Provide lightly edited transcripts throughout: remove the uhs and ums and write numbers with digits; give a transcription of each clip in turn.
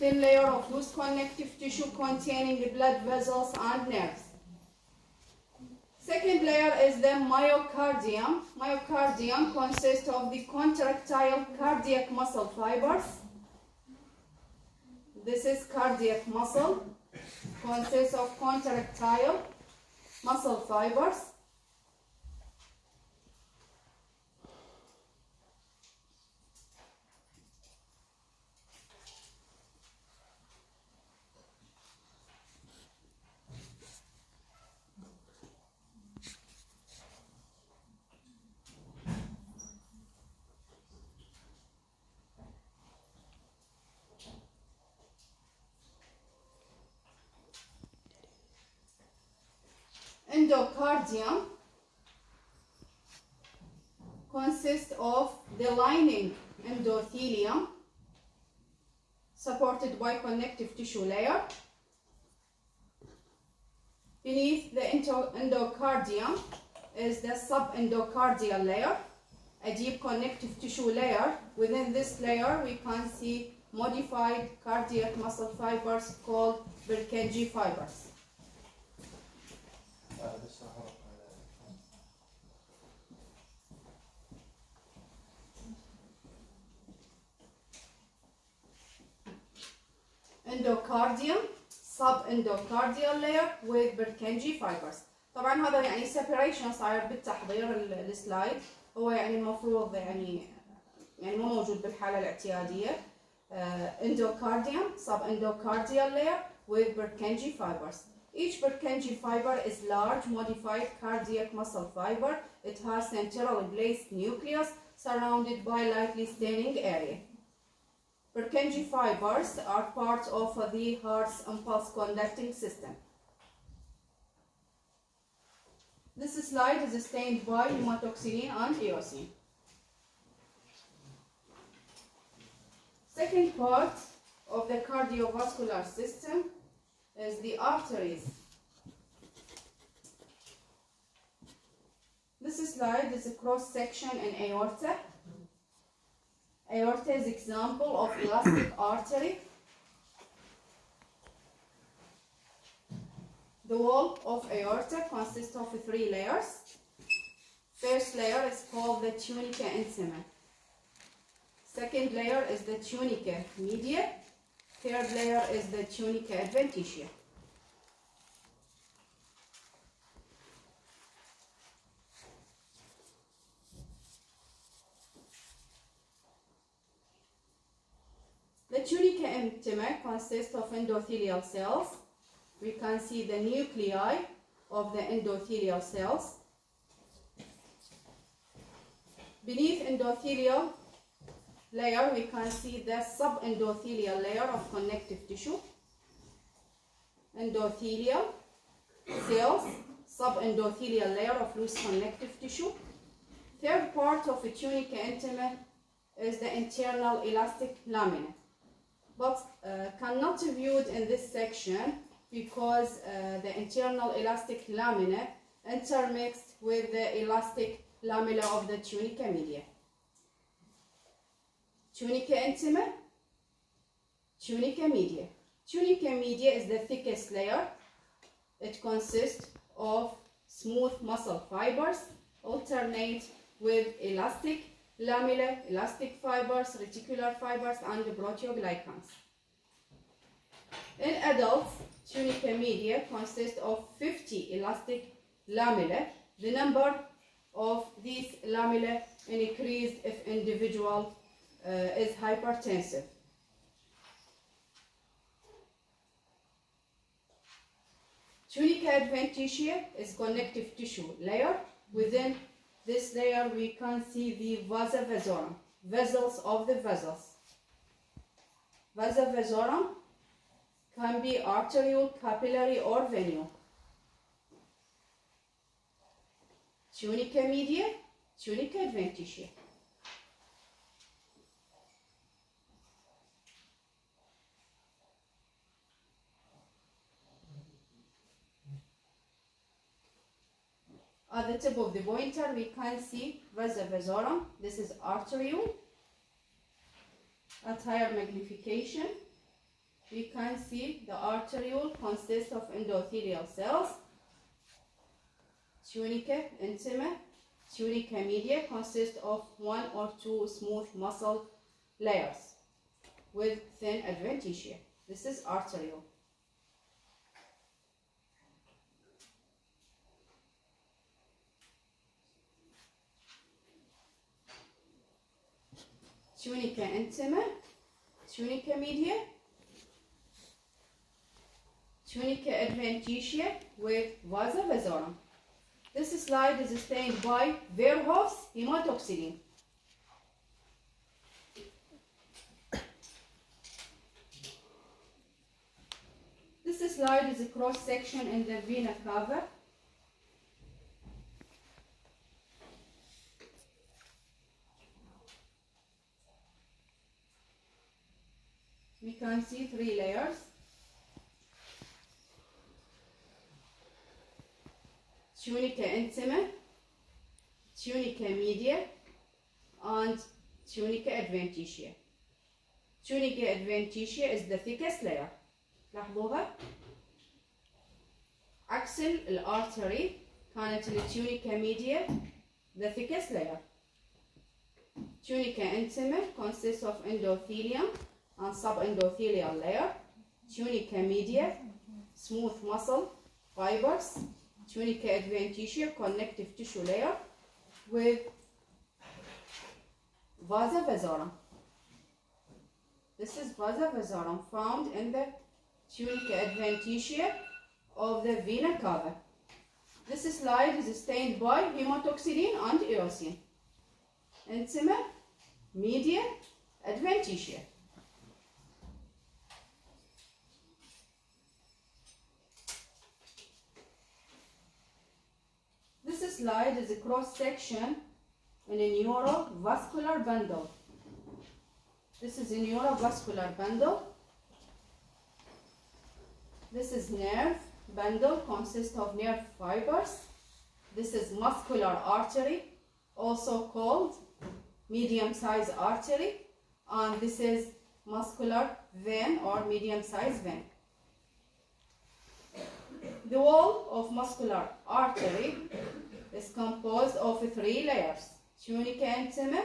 thin layer of loose connective tissue containing blood vessels and nerves. Second layer is the myocardium. Myocardium consists of the contractile cardiac muscle fibers. This is cardiac muscle, consists of contractile muscle fibers. Endocardium consists of the lining endothelium supported by connective tissue layer. Beneath the endocardium is the subendocardial layer, a deep connective tissue layer. Within this layer we can see modified cardiac muscle fibers called Purkinje fibers. Endocardium, subendocardial layer with Purkinje fibers. طبعا هذا يعني separation صاير بالتحضير السلايد، هو يعني المفروض يعني مو موجود بالحالة الاعتيادية. Endocardium, subendocardial layer with Purkinje fibers. Each Purkinje fiber is large modified cardiac muscle fiber. It has centrally placed nucleus surrounded by lightly staining area. Purkinje fibers are part of the heart's impulse conducting system. This slide is stained by hematoxylin and eosin. Second part of the cardiovascular system is the arteries. This slide is a cross section in aorta. Aorta is example of elastic artery. The wall of aorta consists of 3 layers. First layer is called the tunica intima. Second layer is the tunica media. Third layer is the tunica adventitia. The tunica intima consists of endothelial cells. We can see the nuclei of the endothelial cells. Beneath endothelial layer, we can see the subendothelial layer of connective tissue. Endothelial cells, subendothelial layer of loose connective tissue. Third part of the tunica intima is the internal elastic lamina, but cannot be viewed in this section because the internal elastic lamina intermixed with the elastic lamella of the tunica media. Tunica intima, tunica media. Tunica media is the thickest layer. It consists of smooth muscle fibers alternate with elastic lamella, elastic fibers, reticular fibers, and proteoglycans. In adults, tunica media consists of 50 elastic lamella. The number of these lamella increased if individual is hypertensive. Tunica adventitia is connective tissue layer. Within this layer we can see the vasa vasorum, vessels of the vessels. Vasa vasorum can be arterial, capillary, or venule. Tunica media, tunica adventitia. At the tip of the pointer, we can see vasa vasorum. This is arteriole at higher magnification. we can see the arteriole consists of endothelial cells. Tunica intima, tunica media consists of 1 or 2 smooth muscle layers with thin adventitia. This is arteriole. Tunica intima, tunica media, tunica adventitia with vasa vasorum. This slide is stained by Verhoef's hematoxylin. This slide is a cross section in the vena cava. We can see 3 layers. Tunica intima, tunica media, and tunica adventitia. Tunica adventitia is the thickest layer. لاحظوها. عكس الارتري كانت التونيكا media the thickest layer. Tunica intima consists of endothelium and subendothelial layer. Tunica media, smooth muscle fibers. Tunica adventitia, connective tissue layer with vasa vasorum. This is vasa vasorum found in the tunica adventitia of the vena cava. This slide is stained by hematoxylin and eosin. Intima, media, adventitia. This slide is a cross section in a neurovascular bundle. This is a neurovascular bundle. This is nerve bundle, consists of nerve fibers. This is muscular artery, also called medium-sized artery, and this is muscular vein or medium-sized vein. The wall of muscular artery is composed of 3 layers: tunica intima,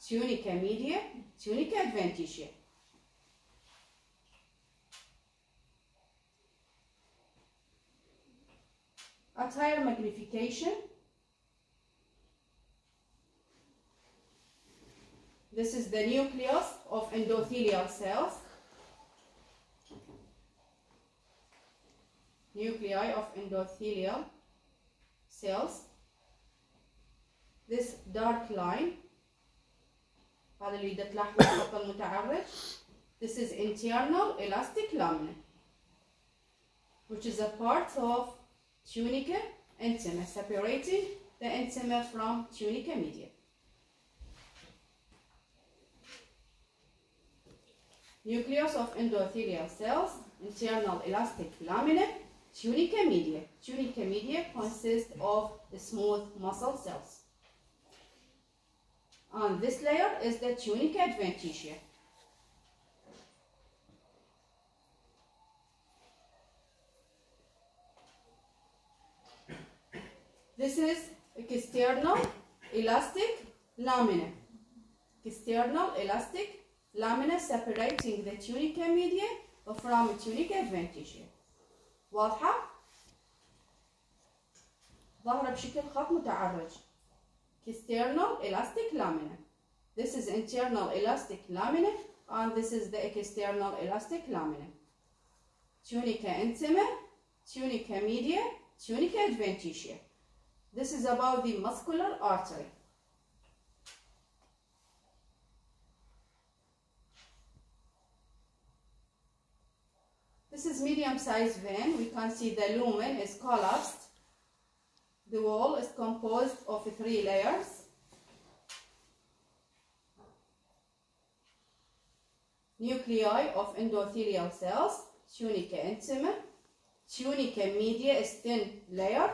tunica media, tunica adventitia. At higher magnification, this is the nucleus of endothelial cells. Nuclei of endothelial cells. This dark line, هذا اللي تلاحظوا الخط المتعرج. This is internal elastic lamina, which is a part of tunica intima, separating the intima from tunica media. Nucleus of endothelial cells, internal elastic lamina, tunica media. Tunica media consists of the smooth muscle cells. And this layer is the tunica adventitia. This is external elastic lamina. External elastic lamina separating the tunica media from tunica adventitia. واضحة؟ ظاهرة بشكل خط متعرج. External elastic lamina. This is internal elastic lamina, and this is the external elastic lamina. Tunica intima, tunica media, tunica adventitia. This is about the muscular artery. This is medium-sized vein. We can see the lumen is collapsed. The wall is composed of 3 layers. Nuclei of endothelial cells, tunica intima. Tunica media is thin layer.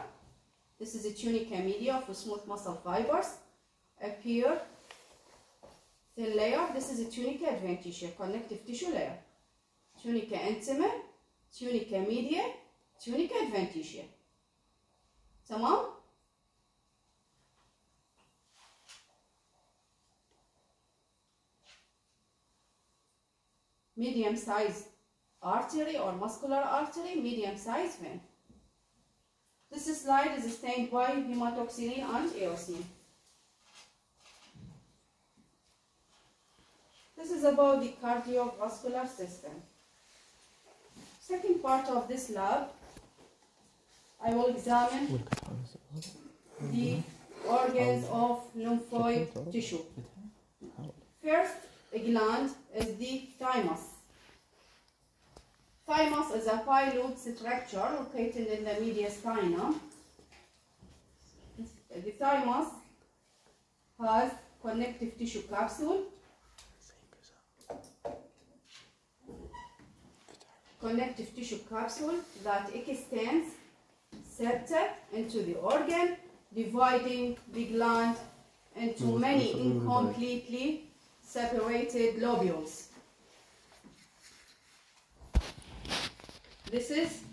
This is a tunica media of smooth muscle fibers. Up here, thin layer. This is a tunica adventitia, connective tissue layer. tunica intima, tunica media, tunica adventitia. تمام؟ medium size artery or muscular artery, medium size vein. This slide is stained by hematoxylin and eosin. This is about the cardiovascular system. Second part of this lab, I will examine the organs of lymphoid tissue. First gland is the thymus. Thymus is a pilot structure located in the mediastinum. The thymus has connective tissue capsule. Connective tissue capsule that extends septa into the organ, dividing the gland into many incompletely separated lobules. This is